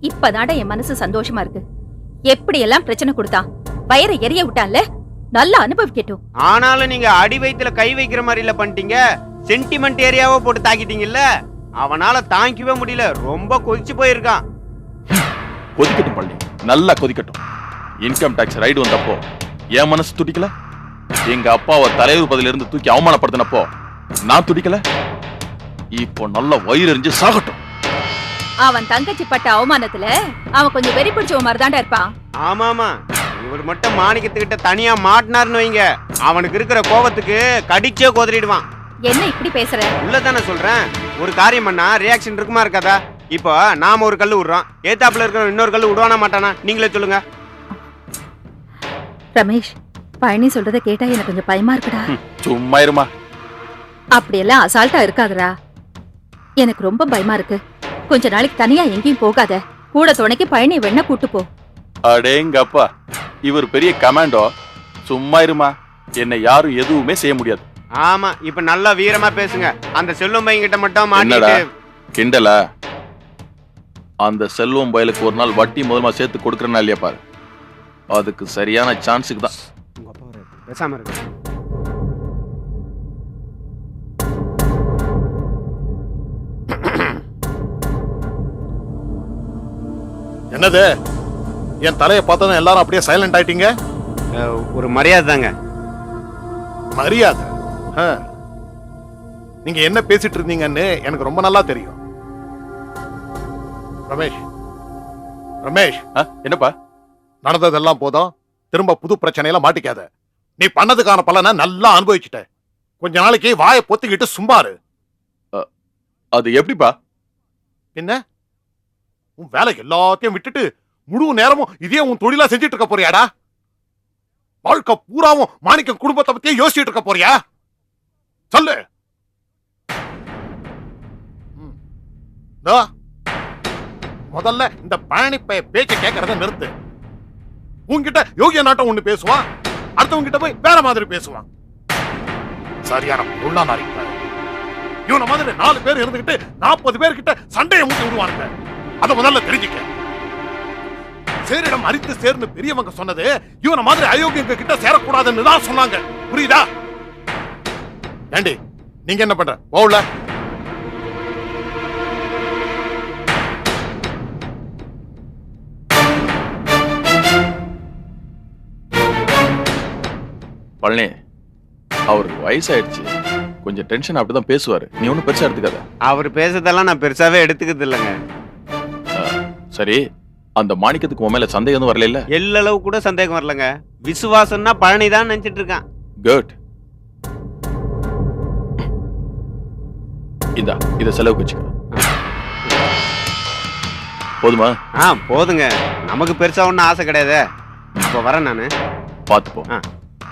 இப்பதான்டா என் மனசு சந்தோஷமா இருக்கு. எப்படி எல்லாம் பிரச்சனை கொடுத்தான், வயிறை எரிய விட்டான்ல, நல்லா அனுபவிக்கட்டும். ஆனாலும் நீங்க அடி வயித்துல கை வைக்கிற மாதிரி இல்ல பண்ணிட்டீங்க. சென்டிமெண்ட் ஏரியாவோ போட்டு தாக்கிட்டீங்கல்ல. அவனால தாங்கிக்கவே முடியல, ரொம்ப கொதிச்சு போயிருக்கான். கொதிக்கட்டும் பள்ளி, நல்லா கொதிக்கட்டும். இன்கம் டாக்ஸ் ரைடு வந்தப்போ என் மனசு துடிக்கல. எங்க அப்பாவை தலைவர் பதில இருந்து தூக்கி அவமானப்படுத்தினப்போ நான் துடிக்கல. இப்போ நல்ல வயிறு எரிஞ்சு சாகட்டும். அவன் தங்கச்சி பட்ட அவமானத்துல அவன் கொஞ்சம் வெறி பிடிச்ச மாதிரி தான்டா இருப்பான். ஆமாமா, இவர் மட்டும் மாணிக்கத்துக்கிட்ட தனியா மாட்டினார்னு வைங்க, அவனுக்கு இருக்கிற கோபத்துக்கு கடிச்சே கோதறிடுவான். என்ன இப்படி பேசுற? உள்ளதானே சொல்றேன். ஒரு காரியம் பண்ணா ரியாக்ஷன் இருக்குமா இருக்காதா? இப்போ நாம ஒரு கல்லு விடுறோம், ஏத்தாப்புல இருக்கிற இன்னொரு கல்லு விடுவானா மாட்டானா? நீங்களே சொல்லுங்க. ரமேஷ், பழனி சொல்றத கேட்டா எனக்கு கொஞ்சம் பயமா இருக்குடா. சும்மா இருமா. அப்படியெல்லாம் அசால்ட்டா இருக்காதடா, எனக்கு ரொம்ப பயமா இருக்கு. கொஞ்ச நாளைக்கு தனியா எங்கேயும் போகாத, கூட துணைக்கு பழனி வேணா கூட்டு போ. அடேங்கப்பா, இவர் பெரிய கமாண்டோ. சும்மா இருமா, என்னை யாரும் எதுவுமே செய்ய முடியாது. ஆமா, இப்ப நல்லா வீரமா பேசுங்க. அந்த செல்வம் பையன் கிட்ட மட்டும் என்னடா மாட்டிட்டு கிண்டலா? அந்த செல்வம் பயலுக்கு ஒரு நாள் வட்டி முதல்மா சேர்த்து கொடுக்கறனா இல்லையா பாரு, அதுக்கு சரியான சான்ஸுக்கு தான். உங்க அப்பா வர, பேசாம இருக்கு. என்னது? என் தலையை பார்த்ததும் எல்லாரும் அப்படியே சைலண்ட் ஆயிட்டீங்க. ஒரு மரியாதை தாங்க. மரியாதை? நீங்க என்ன பேசிட்டு இருந்தீங்கன்னு எனக்கு ரொம்ப நல்லா தெரியும். ரமேஷ், ரமேஷ், என்னப்பா? நடந்ததெல்லாம் போதும், திரும்ப புது பிரச்சனையில மாட்டிக்காத. நீ பண்ணதுக்கான பலனை நல்லா அனுபவிச்சுட்ட. கொஞ்ச நாளைக்கு வாயை பொத்திக்கிட்டு சும்மாரு. அது எப்படிப்பா? என்ன, உன் வேலை எல்லாத்தையும் விட்டுட்டு முழு நேரமும் இதே உன் தொழிலா செஞ்சிட்டு இருக்க போறியாடா? வாழ்க்கை பூராவும் மாணிக்கம் குடும்பத்தை பத்தியே யோசிச்சுட்டு இருக்க போறியா? சொல்லு. முதல்ல இந்த பழனி பேச்ச கேட்கறத நிறுத்து. உன்கிட்ட யோகிய நாட்டம் ஒண்ணு பேசுவான், அடுத்தவங்கிட்ட போய் வேற மாதிரி பேசுவான். சரியான பொருளா நாரிப்ப. இவன மாதிரி 4 பேர் இருந்துகிட்டு 40 பேர்கிட்ட சண்டையை மூட்டி விடுவானுங்க. அத முதல்ல தெரிஞ்சுக்க. சேரிடம் அரித்து சேர்ந்து பெரியவங்க சொன்னது இவன மாதிரி அயோக்கியங்க கிட்ட சேரக்கூடாதுன்னு தான் சொன்னாங்க. புரியுதா? ஏண்டி, நீங்க என்ன பண்ற? போல பழனி, அவருக்கு வயசாயிடுச்சு, கொஞ்சம் டென்ஷன் அப்படிதான் பேசுவாரு. நீ ஒன்னும் பெருசா எடுத்துக்காத. அவர் பேசுறதெல்லாம் நான் பெருசாவே எடுத்துக்கிறது இல்லைங்க. சரி, அந்த மாணிக்கத்துக்கு உன் மேல சந்தேகம் வரல? இல்ல, எல்லளவு கூட சந்தேகம் வரலங்க. விசுவாசம்னா பழனி தான் நினைச்சிட்டு இருக்கான். குட். இத செலவுக்கு வச்சுக்க. போதுமா? போதுங்க, நமக்கு பெருசா ஒன்னும் ஆசை கிடையாது. அப்ப வரேன் நானு. பாத்துப்போம்.